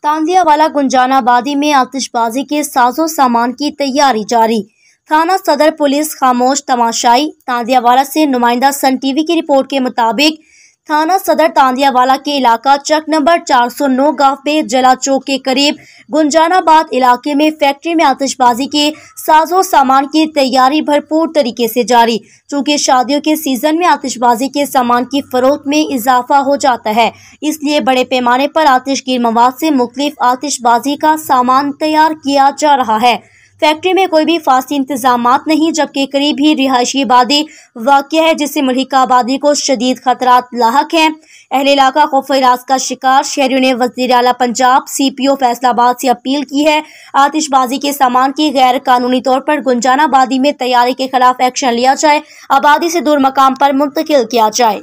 तांदियावाला गुंजानाबादी में आतिशबाजी के साजो सामान की तैयारी जारी। थाना सदर पुलिस खामोश तमाशाई। तांदियावाला से नुमाइंदा सन टीवी की रिपोर्ट के मुताबिक थाना सदर तांदियावाला के इलाका चक नंबर 409 गांव में जला चौक के करीब गुंजानाबाद इलाके में फैक्ट्री में आतिशबाजी के साजो सामान की तैयारी भरपूर तरीके से जारी। चूँकि शादियों के सीजन में आतिशबाजी के सामान की फरोख्त में इजाफा हो जाता है, इसलिए बड़े पैमाने पर आतिशगीर मवाद से मुख्तलिफ आतिशबाजी का सामान तैयार किया जा रहा है। फैक्ट्री में कोई भी फासी इंतजामात नहीं, जबकि करीब ही रिहायशी आबादी वाक़या है, जिससे मुल्हिका आबादी को शदीद खतरात लाहक हैं। अहले इलाका खौफ इराज का शिकार। शहरियों ने वज़ीर आला पंजाब CPO फैसलाबाद से अपील की है आतिशबाजी के सामान की गैर कानूनी तौर पर गुंजानाबादी में तैयारी के खिलाफ एक्शन लिया जाए, आबादी से दूर मकाम पर मुंतकिल किया जाए।